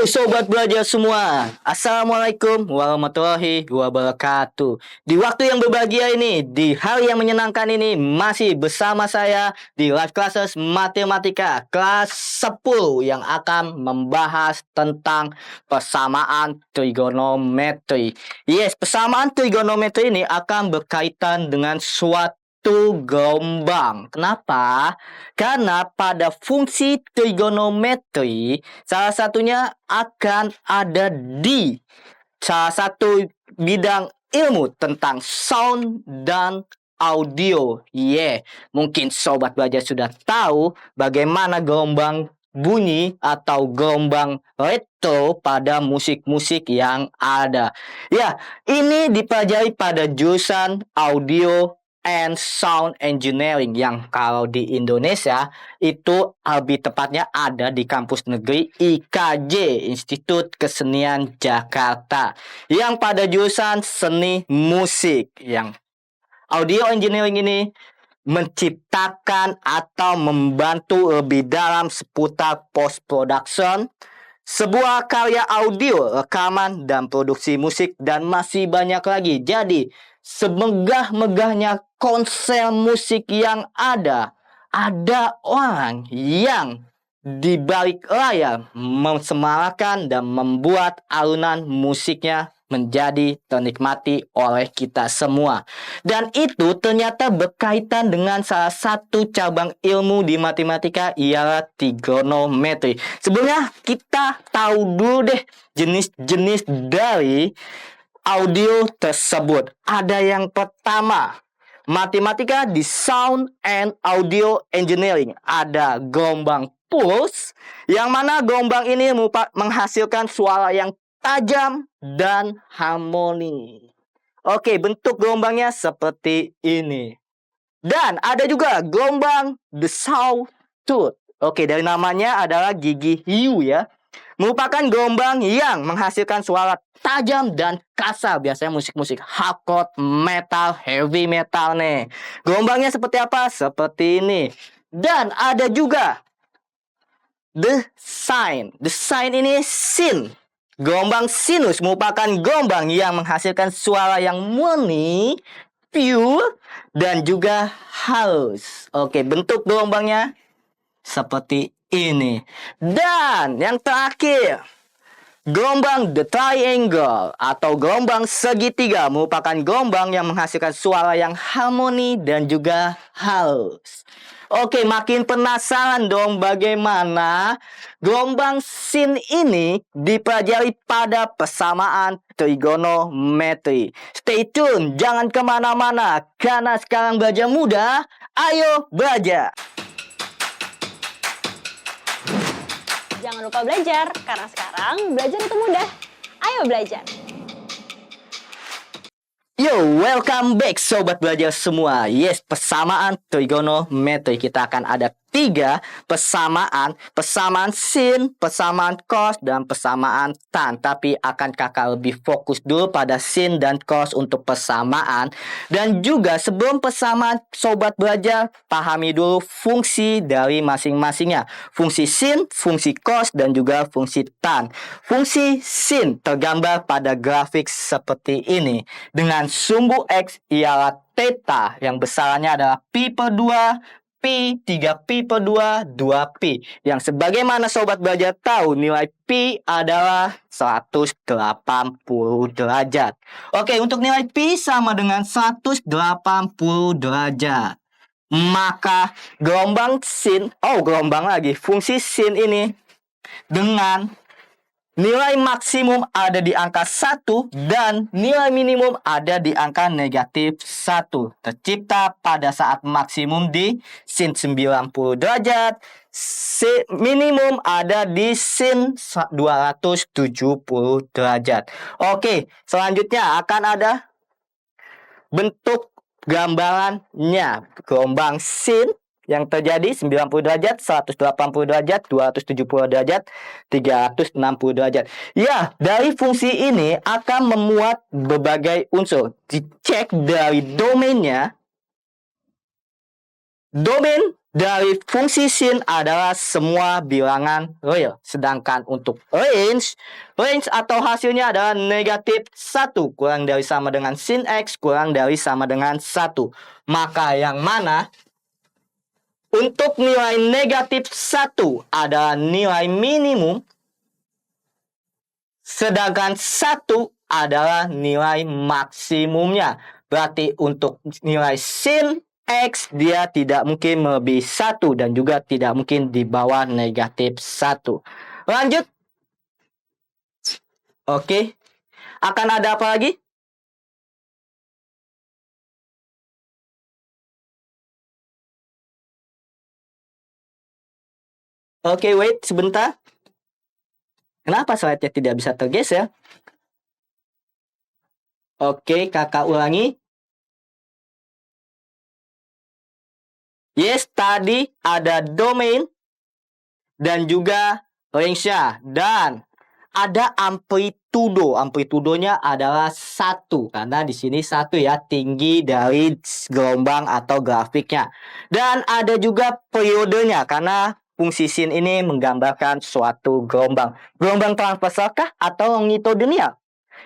Sobat belajar semua, Assalamualaikum warahmatullahi wabarakatuh. Di waktu yang berbahagia ini, di hari yang menyenangkan ini, masih bersama saya di Live Classes Matematika kelas 10 yang akan membahas tentang persamaan trigonometri. Yes, persamaan trigonometri ini akan berkaitan dengan suatu gelombang. Kenapa? Karena pada fungsi trigonometri salah satunya akan ada di salah satu bidang ilmu tentang sound dan audio. Mungkin sobat belajar sudah tahu bagaimana gelombang bunyi atau gelombang retro pada musik-musik yang ada. Ini dipelajari pada jurusan audio and sound engineering yang kalau di Indonesia itu lebih tepatnya ada di kampus negeri IKJ, Institut Kesenian Jakarta, yang pada jurusan seni musik. Yang audio engineering ini menciptakan atau membantu lebih dalam seputar post production sebuah karya audio, rekaman, dan produksi musik, dan masih banyak lagi. Jadi, semegah-megahnya konser musik yang ada orang yang di balik layar mensemarakan dan membuat alunan musiknya menjadi ternikmati oleh kita semua. Dan itu ternyata berkaitan dengan salah satu cabang ilmu di matematika, ialah trigonometri. Sebelumnya kita tahu dulu deh jenis-jenis dari audio tersebut. Ada yang pertama, matematika di sound and audio engineering. Ada gelombang pulse, yang mana gelombang ini menghasilkan suara yang tajam dan harmoni. Oke, bentuk gelombangnya seperti ini. Dan ada juga gelombang the sawtooth. Oke, dari namanya adalah gigi hiu ya. Merupakan gelombang yang menghasilkan suara tajam dan kasar. Biasanya musik-musik hardcore, metal, heavy metal nih. Gelombangnya seperti apa? Seperti ini. Dan ada juga the sine. The sine ini sin. Gelombang sinus merupakan gelombang yang menghasilkan suara yang murni, pure, dan juga halus. Oke, bentuk gelombangnya seperti ini. Dan yang terakhir, gelombang the triangle atau gelombang segitiga merupakan gelombang yang menghasilkan suara yang harmoni dan juga halus. Oke, makin penasaran dong bagaimana gelombang sin ini dipelajari pada persamaan trigonometri. Stay tune, jangan kemana-mana, karena sekarang belajar mudah, ayo belajar! Jangan lupa belajar, karena sekarang belajar itu mudah. Ayo belajar! Welcome back sobat belajar semua. Yes, persamaan trigonometri. Kita akan ada 3 persamaan. Persamaan sin, persamaan cos, dan persamaan tan. Tapi akan kakak lebih fokus dulu pada sin dan cos untuk persamaan. Dan juga sebelum persamaan, sobat belajar pahami dulu fungsi dari masing-masingnya. Fungsi sin, fungsi cos, dan juga fungsi tan. Fungsi sin tergambar pada grafik seperti ini. Dengan sumbu X ialah theta yang besarannya adalah pi per 2, pi, 3pi per 2, 2pi. Yang sebagaimana sobat belajar tahu, nilai pi adalah 180 derajat. Oke, untuk nilai pi sama dengan 180 derajat. Maka gelombang sin, fungsi sin ini dengan nilai maksimum ada di angka 1 dan nilai minimum ada di angka negatif 1. Tercipta pada saat maksimum di sin 90 derajat, minimum ada di sin 270 derajat. Oke, selanjutnya akan ada bentuk gambarannya. Gelombang sin yang terjadi 90 derajat, 180 derajat, 270 derajat, 360 derajat. Dari fungsi ini akan memuat berbagai unsur. Dicek dari domainnya. Domain dari fungsi sin adalah semua bilangan real. Sedangkan untuk range atau hasilnya adalah negatif 1 kurang dari sama dengan sin X kurang dari sama dengan 1. Maka yang mana untuk nilai negatif 1 adalah nilai minimum, sedangkan 1 adalah nilai maksimumnya. Berarti untuk nilai sin X dia tidak mungkin melebihi 1 dan juga tidak mungkin di bawah negatif 1. Lanjut. Oke. Akan ada apa lagi? Oke, wait sebentar. Kenapa slide-nya tidak bisa tergeser? Oke, kakak ulangi. Yes, tadi ada domain dan juga range-nya. Dan ada amplitudo. Amplitudonya adalah 1. Karena di sini 1 ya, tinggi dari gelombang atau grafiknya. Dan ada juga periodenya. Karena fungsi sin ini menggambarkan suatu gelombang. Gelombang transversal kah atau longitudinal?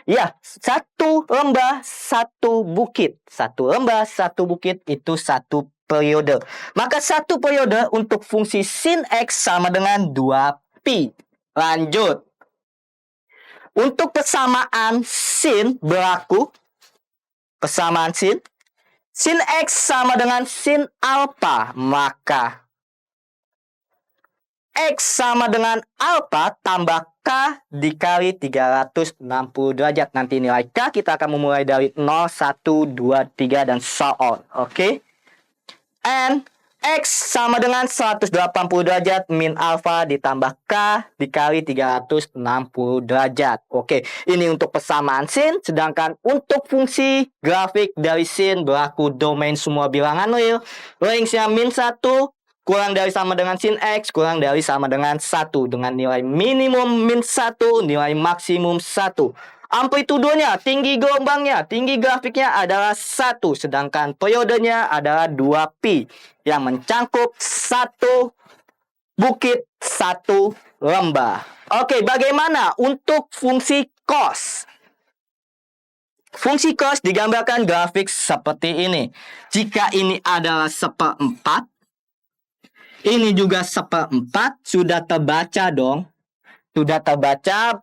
Ya, 1 lembah, 1 bukit. 1 lembah, 1 bukit itu 1 periode. Maka 1 periode untuk fungsi sin X sama dengan 2pi. Lanjut. Untuk persamaan sin berlaku. Persamaan sin. Sin X sama dengan sin alpha. Maka X sama dengan alpha tambah K dikali 360 derajat. Nanti nilai K kita akan memulai dari 0, 1, 2, 3, dan so on. Oke. And X sama dengan 180 derajat min alpha ditambah K dikali 360 derajat. Oke, ini untuk persamaan sin. Sedangkan untuk fungsi grafik dari sin berlaku domain semua bilangan real. Range-nya min 1 kurang dari sama dengan sin X kurang dari sama dengan 1. Dengan nilai minimum min 1, nilai maksimum 1. Amplitudonya, tinggi gelombangnya, tinggi grafiknya adalah 1. Sedangkan periodenya adalah 2pi. Yang mencangkup 1 bukit, 1 lembah. Oke, bagaimana untuk fungsi cos? Fungsi cos digambarkan grafik seperti ini. Jika ini adalah 1/4, ini juga 1/4, sudah terbaca dong. Sudah terbaca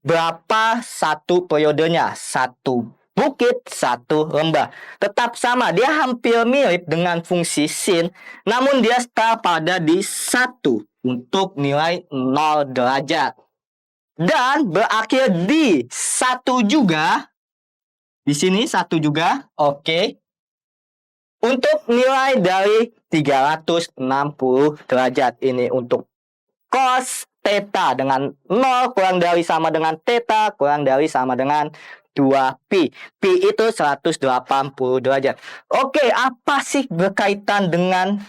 berapa satu periodenya? 1 bukit, 1 lembah. Tetap sama, dia hampir mirip dengan fungsi sin, namun dia start pada di 1 untuk nilai 0 derajat. Dan berakhir di 1 juga. Di sini 1 juga. Oke. Untuk nilai dari 360 derajat ini untuk cos theta dengan 0 kurang dari sama dengan theta kurang dari sama dengan 2pi. Pi itu 180 derajat. Oke, apa sih berkaitan dengan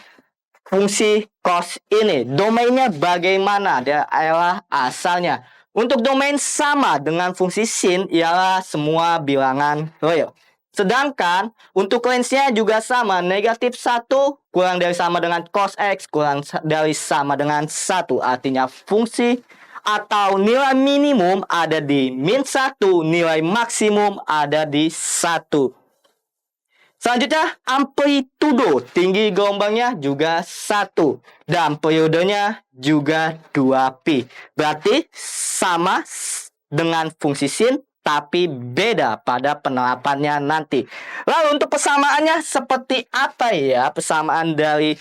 fungsi cos ini? Domainnya bagaimana? Dia adalah asalnya. Untuk domain sama dengan fungsi sin ialah semua bilangan real. Sedangkan untuk range-nya juga sama, negatif 1 kurang dari sama dengan cos X kurang dari sama dengan 1. Artinya fungsi atau nilai minimum ada di min 1, nilai maksimum ada di 1. Selanjutnya amplitudo, tinggi gelombangnya juga 1 dan periodenya juga 2pi. Berarti sama dengan fungsi sin tapi beda pada penerapannya nanti. Lalu untuk persamaannya seperti apa ya persamaan dari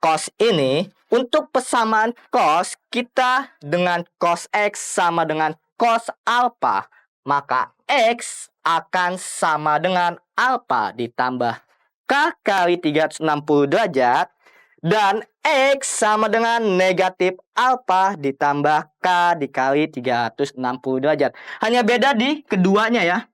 cos ini? Untuk persamaan cos, kita dengan cos X sama dengan cos alpha, maka X akan sama dengan alpha ditambah K kali 360 derajat dan X sama dengan negatif alpha ditambah K dikali 360 derajat. Hanya beda di keduanya ya.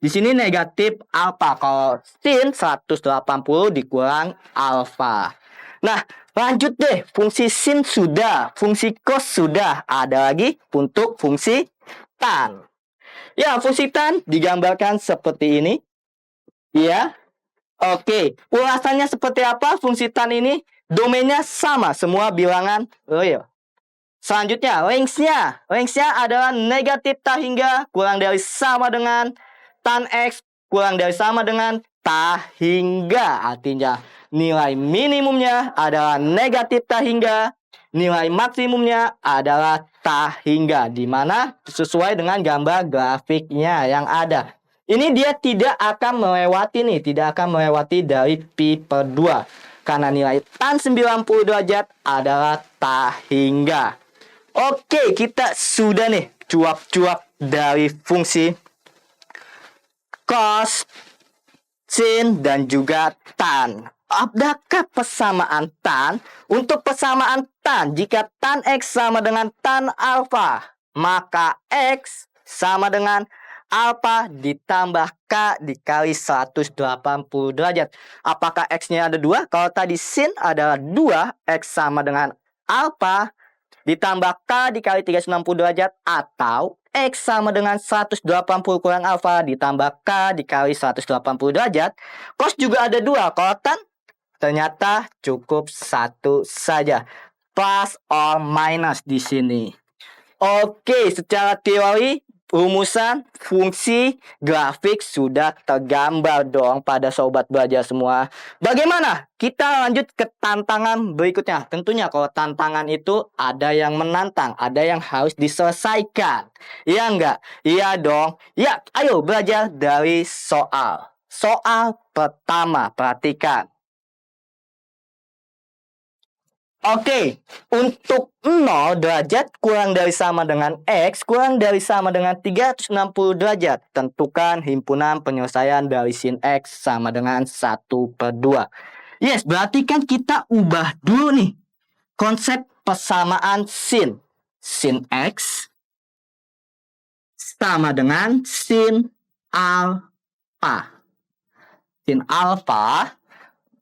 Di sini negatif alpha. Kalau sin 180 dikurang alpha. Nah, lanjut deh. Fungsi sin sudah. Fungsi cos sudah. Ada lagi untuk fungsi tan. Ya, fungsi tan digambarkan seperti ini. Ya. Oke. Ulasannya seperti apa fungsi tan ini? domainnya sama, semua bilangan real. Selanjutnya, range-nya. Range-nya adalah negatif tak hingga kurang dari sama dengan tan X kurang dari sama dengan tak hingga. Artinya nilai minimumnya adalah negatif tak hingga, nilai maksimumnya adalah tak hingga. Di mana sesuai dengan gambar grafiknya yang ada. Ini dia tidak akan melewati dari pi per 2. Karena nilai tan 90 derajat adalah tak hingga. Oke, kita sudah nih cuap-cuap dari fungsi cos, sin, dan juga tan. Adakah persamaan tan? Untuk persamaan tan, jika tan X sama dengan tan alfa, maka X sama dengan alfa ditambah K dikali 180 derajat. Apakah X-nya ada 2? Kalau tadi sin adalah 2, X sama dengan alfa ditambah K dikali 360 derajat, atau X sama dengan 180 kurang alfa ditambah K dikali 180 derajat. Cos juga ada 2. Kalau tan ternyata cukup 1 saja. Plus or minus di sini. Oke, secara teori rumusan, fungsi, grafik sudah tergambar dong pada sobat belajar semua. Bagaimana? Kita lanjut ke tantangan berikutnya. Tentunya kalau tantangan itu ada yang menantang, ada yang harus diselesaikan. Iya enggak? Iya dong. Ya, ayo belajar dari soal. Soal pertama, perhatikan. Oke, untuk 0 derajat kurang dari sama dengan X kurang dari sama dengan 360 derajat. Tentukan himpunan penyelesaian dari sin X sama dengan 1 per 2. Yes, berarti kan kita ubah dulu nih konsep persamaan sin. Sin X sama dengan sin alfa.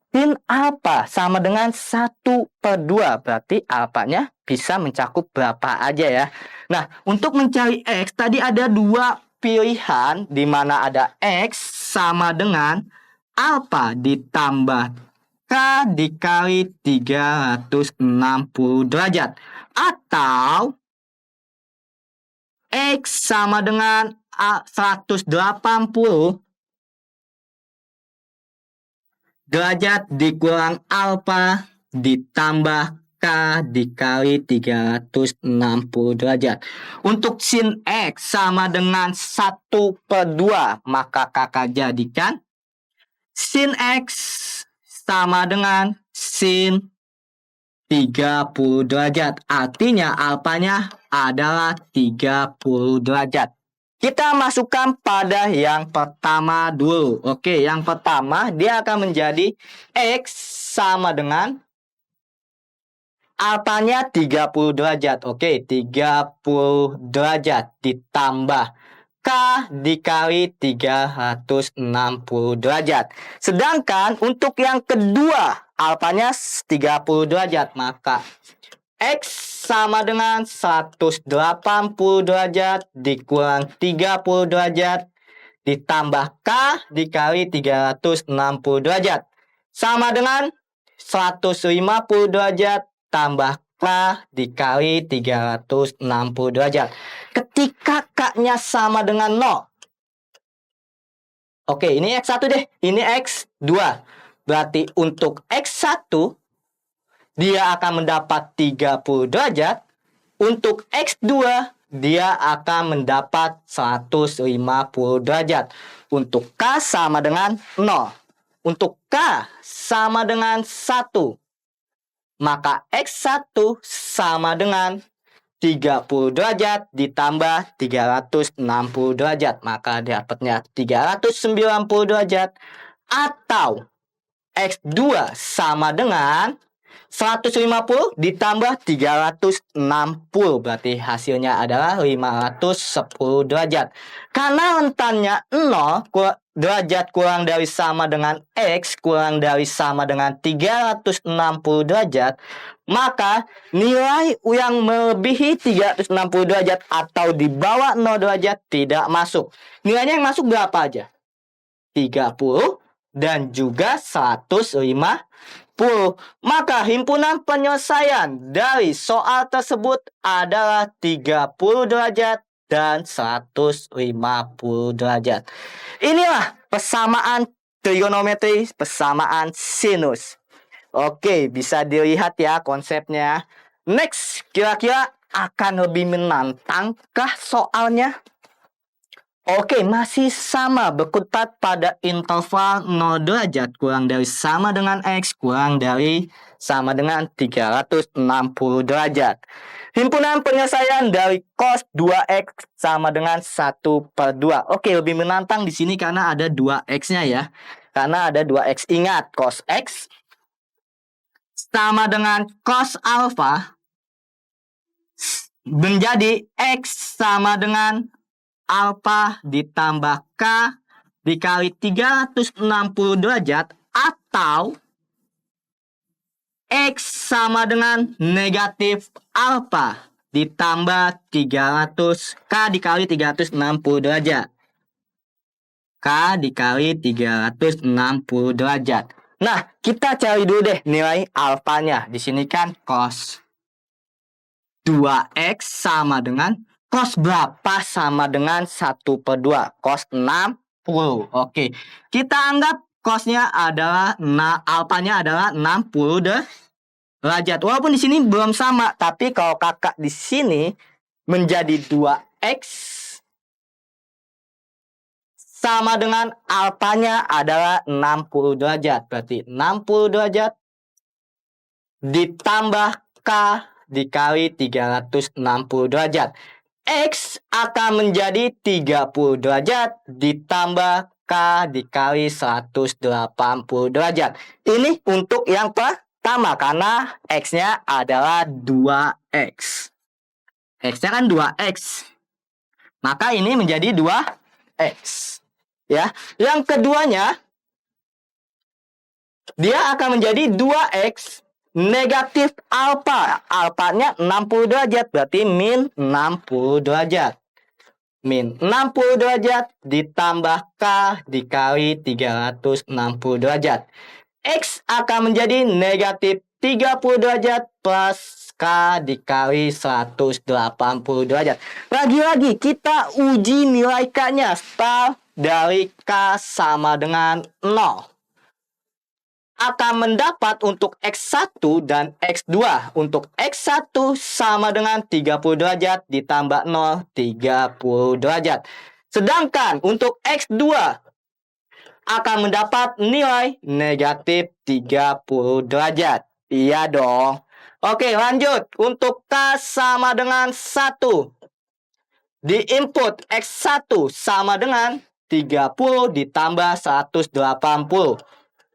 Sin alfa sama dengan 1 per 2. Berarti alfanya bisa mencakup berapa aja ya. Nah, untuk mencari X tadi ada 2 pilihan, di mana ada X sama dengan alfa ditambah K dikali 360 derajat. Atau X sama dengan 180 derajat dikurang alfa ditambah K dikali 360 derajat. Untuk sin X sama dengan 1 per 2, maka kakak jadikan sin X sama dengan sin 30 derajat. Artinya alfanya adalah 30 derajat. Kita masukkan pada yang pertama dulu. Oke, yang pertama dia akan menjadi X sama dengan alfanya 30 derajat. Oke, 30 derajat ditambah K dikali 360 derajat. Sedangkan untuk yang kedua alfanya 30 derajat, maka X sama dengan 180 derajat dikurang 30 derajat ditambah K dikali 360 derajat. Sama dengan 150 derajat tambah K dikali 360 derajat. Ketika K-nya sama dengan 0. Oke, ini X1 deh. Ini X2. Berarti untuk X1 dia akan mendapat 30 derajat. Untuk X2 dia akan mendapat 150 derajat. Untuk K sama dengan 0. Untuk K sama dengan 1. Maka X1 sama dengan 30 derajat ditambah 360 derajat. Maka dapatnya 390 derajat. Atau X2 sama dengan 150 ditambah 360. Berarti hasilnya adalah 510 derajat. Karena rentannya 0, derajat kurang dari sama dengan X kurang dari sama dengan 360 derajat, maka nilai yang melebihi 360 derajat atau di bawah 0 derajat tidak masuk. Nilainya yang masuk berapa aja? 30 dan juga 150 Maka himpunan penyelesaian dari soal tersebut adalah 30 derajat dan 150 derajat. Inilah persamaan trigonometri, persamaan sinus. Oke, bisa dilihat ya konsepnya. Next, kira-kira akan lebih menantangkah soalnya? Oke, masih sama berkutat pada interval 0 derajat kurang dari sama dengan X kurang dari sama dengan 360 derajat. Himpunan penyelesaian dari cos 2X sama dengan 1/2. Oke, lebih menantang di sini karena ada 2X-nya ya. Karena ada 2X. Ingat, cos X sama dengan cos alpha menjadi X sama dengan alpha ditambah K dikali 360 derajat atau X sama dengan negatif alpha ditambah 300 K dikali 360 derajat. K dikali 360 derajat. Nah, kita cari dulu deh nilai alfanya. Di sini kan cos 2X sama dengan cos berapa sama dengan 1/2? Cos 60. Oke. Kita anggap cosnya adalah alfanya adalah 60 derajat. Walaupun di sini belum sama, tapi kalau kakak di sini menjadi 2X sama dengan alfanya adalah 60 derajat. Berarti 60 derajat ditambah K dikali 360 derajat. X akan menjadi 30 derajat ditambah K dikali 180 derajat. Ini untuk yang pertama karena X-nya adalah 2X. X-nya kan 2X. Maka ini menjadi 2X. Ya. Yang keduanya, dia akan menjadi 2X negatif alfa. Alfanya 60 derajat. Berarti min 60 derajat. Min 60 derajat ditambah K dikali 360 derajat. X akan menjadi negatif 30 derajat plus K dikali 180 derajat. Lagi-lagi kita uji nilai K-nya. Start dari K sama dengan 0. Akan mendapat untuk X1 dan X2. Untuk X1 sama dengan 30 derajat ditambah 0, 30 derajat. Sedangkan untuk X2 akan mendapat nilai negatif 30 derajat. Iya dong. Oke, lanjut. Untuk K sama dengan 1. Di input X1 sama dengan 30 ditambah 180.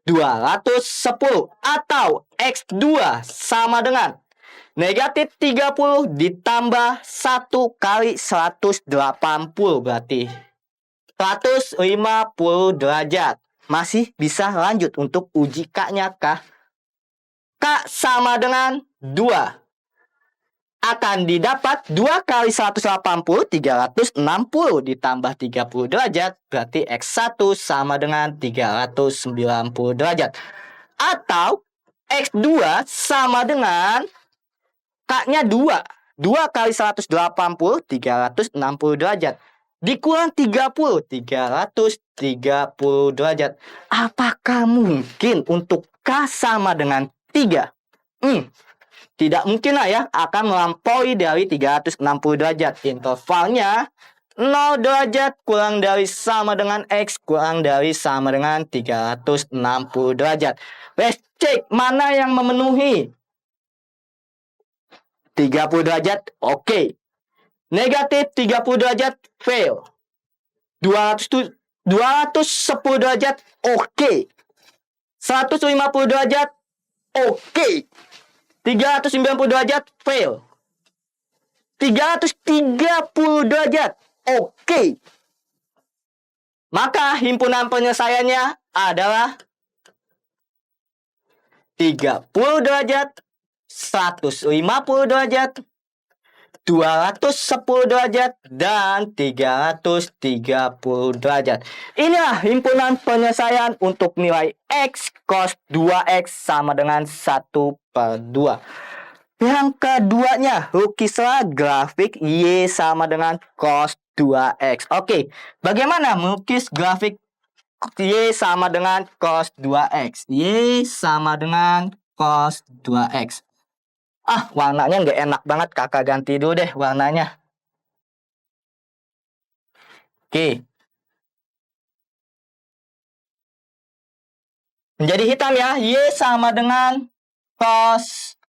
210 atau X2 sama dengan negatif 30 ditambah 1 kali 180 berarti 150 derajat. Masih bisa lanjut untuk uji K-nya kah? K sama dengan 2 akan didapat 2 kali 180 360 ditambah 30 derajat berarti X1 sama dengan 390 derajat. Atau X2 sama dengan K-nya 2. 2 kali 180 360 derajat. Dikurang 30 330 derajat. Apakah mungkin untuk K sama dengan 3? Tidak mungkin lah ya akan melampaui dari 360 derajat. Intervalnya 0 derajat kurang dari sama dengan X kurang dari sama dengan 360 derajat. Let's cek mana yang memenuhi. 30 derajat oke. Negatif 30 derajat fail. 210 derajat oke. 150 derajat oke. 390 derajat fail. 330 derajat oke. Maka himpunan penyelesaiannya adalah 30 derajat, 150 derajat, 210 derajat, dan 330 derajat. Inilah himpunan penyelesaian untuk nilai X cos 2X sama dengan 1/2. Yang keduanya, lukislah grafik Y sama dengan cos 2X. Oke, bagaimana melukis grafik Y sama dengan cos 2X? Y sama dengan cos 2X. Warnanya nggak enak banget. Kakak ganti dulu deh warnanya. Oke. Menjadi hitam ya. Y sama dengan cos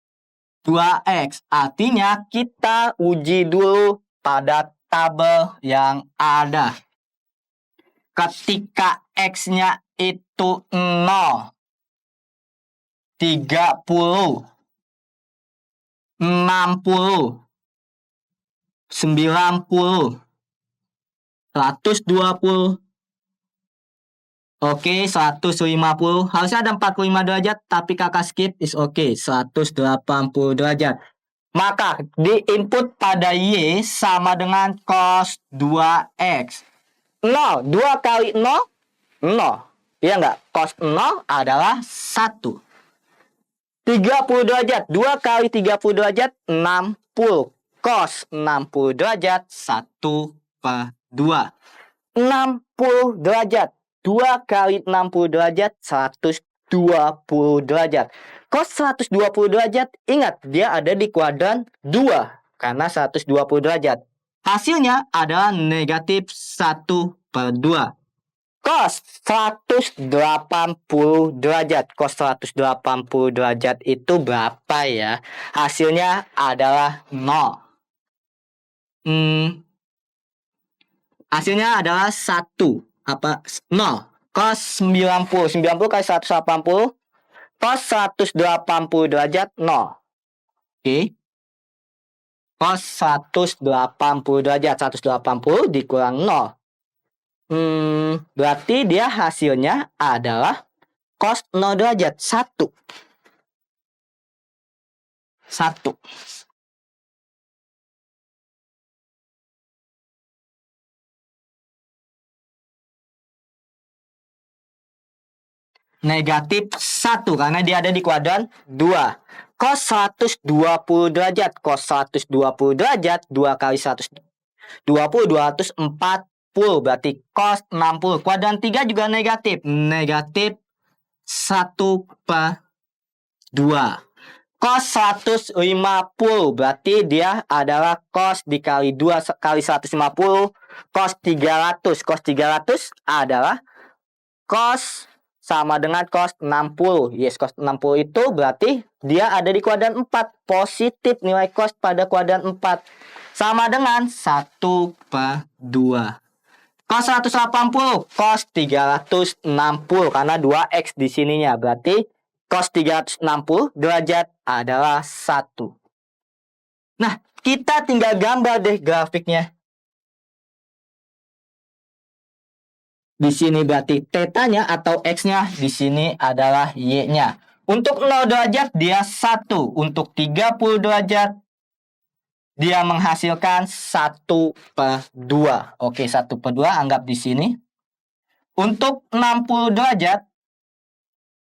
2X. Artinya kita uji dulu pada tabel yang ada. Ketika X-nya itu 0, 30, 60, 90, 120. Oke, 150. Harusnya ada 45 derajat, tapi kakak skip, is oke. 180 derajat. Maka di input pada Y sama dengan cos 2X. 0, 2 kali 0, 0. Iya nggak? Cos 0 adalah 1. 30 derajat. 2 kali 30 derajat, 60. Cos 60 derajat, 1/2. 60 derajat. 2 kali 60 derajat, 120 derajat. Cos 120 derajat, ingat dia ada di kuadran 2. Karena 120 derajat. Hasilnya adalah negatif 1/2. Cos 180 derajat. Cos 180 derajat itu berapa ya? Hasilnya adalah 0. Hasilnya adalah 1. 0. Cos 90. 90 kali 180. Cos 180 derajat 0. Oke. Cos 180 derajat. 180 dikurang 0. Berarti dia hasilnya adalah cos 0 derajat 1. 1. Negatif 1 karena dia ada di kuadran 2. Cos 120 derajat. Cos 120 derajat 2 kali 120, 240. Berarti cos 60. Kuadran 3 juga negatif. Negatif 1/2. Cos 150. Berarti dia adalah cos dikali 2 kali 150. Cos 300. Cos 300 adalah cos sama dengan cos 60. Yes, cos 60 itu berarti dia ada di kuadran 4. Positif nilai cos pada kuadran 4. Sama dengan 1/2. Cos 180, cos 360 karena 2x di sininya. Berarti cos 360 derajat adalah 1. Nah, kita tinggal gambar deh grafiknya. Di sini berarti θ-nya atau x-nya, di sini adalah y-nya. Untuk 0 derajat dia 1. Untuk 30 derajat dia menghasilkan 1/2. Oke, 1/2 anggap di sini. Untuk 60 derajat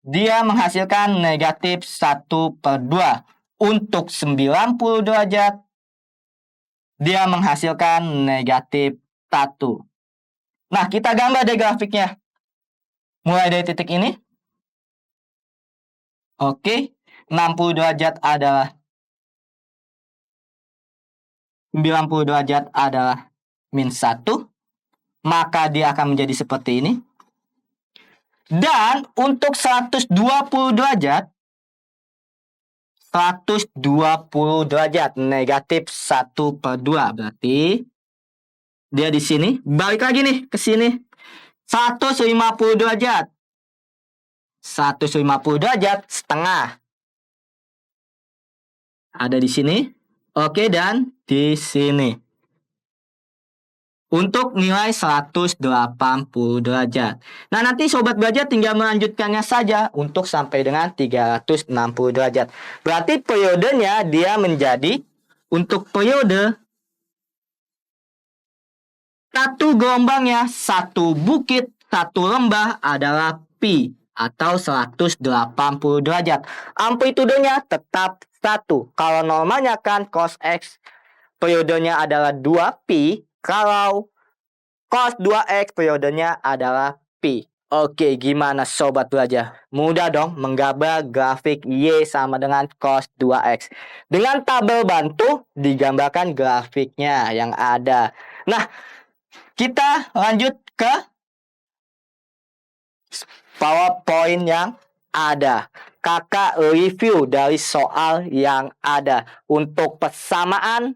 dia menghasilkan negatif 1/2. Untuk 90 derajat dia menghasilkan negatif 1. Nah, kita gambar deh grafiknya. Mulai dari titik ini. Oke, 60 derajat adalah 90 derajat adalah min 1. Maka dia akan menjadi seperti ini. Dan untuk 120 derajat, 120 derajat negatif 1/2. Berarti dia di sini. Balik lagi nih ke sini. 150 derajat. 150 derajat setengah. Ada di sini. Oke, dan di sini. Untuk nilai 180 derajat. Nah, nanti sobat belajar tinggal melanjutkannya saja untuk sampai dengan 360 derajat. Berarti periodenya dia menjadi Untuk periode satu gelombangnya, satu bukit, satu lembah adalah pi atau 180 derajat. Amplitudenya tetap 1. Kalau normalnya kan cos X periodenya adalah 2 pi, kalau cos 2X periodenya adalah pi. Oke, gimana sobat belajar? Mudah dong menggambar grafik Y sama dengan cos 2X. Dengan tabel bantu digambarkan grafiknya yang ada. Nah, kita lanjut ke PowerPoint yang ada. Kakak review dari soal yang ada. Untuk persamaan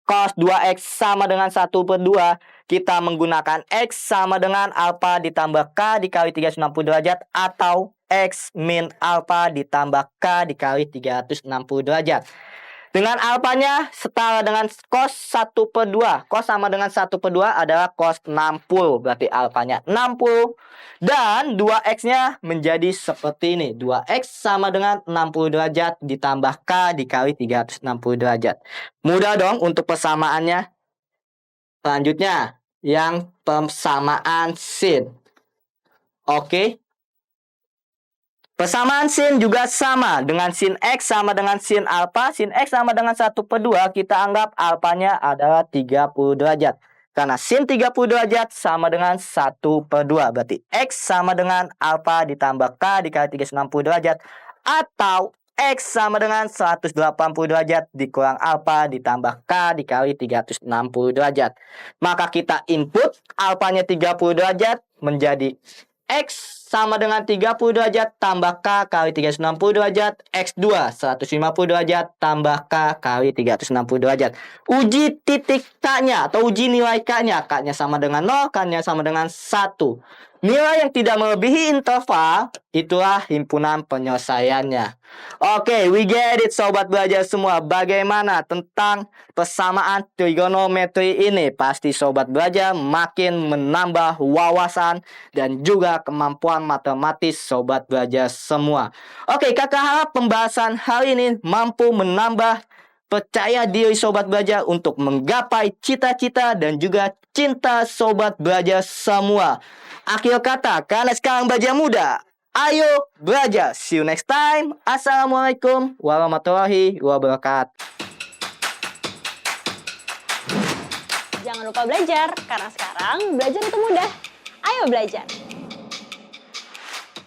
cos 2X sama dengan 1/2, kita menggunakan X sama dengan alfa ditambah K dikali 360 derajat atau X min alfa ditambah K dikali 360 derajat. Dengan alfanya setara dengan cos 1/2. Cos sama dengan 1/2 adalah cos 60. Berarti alfanya 60. Dan 2X-nya menjadi seperti ini. 2X sama dengan 60 derajat ditambah K dikali 360 derajat. Mudah dong untuk persamaannya. Selanjutnya, yang persamaan sin. Oke. Persamaan sin juga sama dengan sin X sama dengan sin alfa. Sin X sama dengan 1/2, kita anggap alfanya adalah 30 derajat. Karena sin 30 derajat sama dengan 1/2. Berarti X sama dengan alfa ditambah K dikali 360 derajat. Atau X sama dengan 180 derajat dikurang alfa ditambah K dikali 360 derajat. Maka kita input alfanya 30 derajat menjadi X sama dengan 30 derajat tambah K kali 360 derajat. X2 150 derajat tambah K kali 360 derajat. Uji titik K-nya atau uji nilai K-nya. K-nya sama dengan 0, K-nya sama dengan 1. Nilai yang tidak melebihi interval, itulah himpunan penyelesaiannya. Oke, we get it sobat belajar semua. Bagaimana tentang persamaan trigonometri ini? Pasti sobat belajar makin menambah wawasan dan juga kemampuan matematis sobat belajar semua. Oke, kakak harap pembahasan hari ini mampu menambah percaya diri sobat belajar untuk menggapai cita-cita dan juga cinta sobat belajar semua. Akhir kata, karena sekarang belajar muda, ayo belajar. See you next time. Assalamualaikum warahmatullahi wabarakatuh. Jangan lupa belajar, karena sekarang belajar itu mudah. Ayo belajar.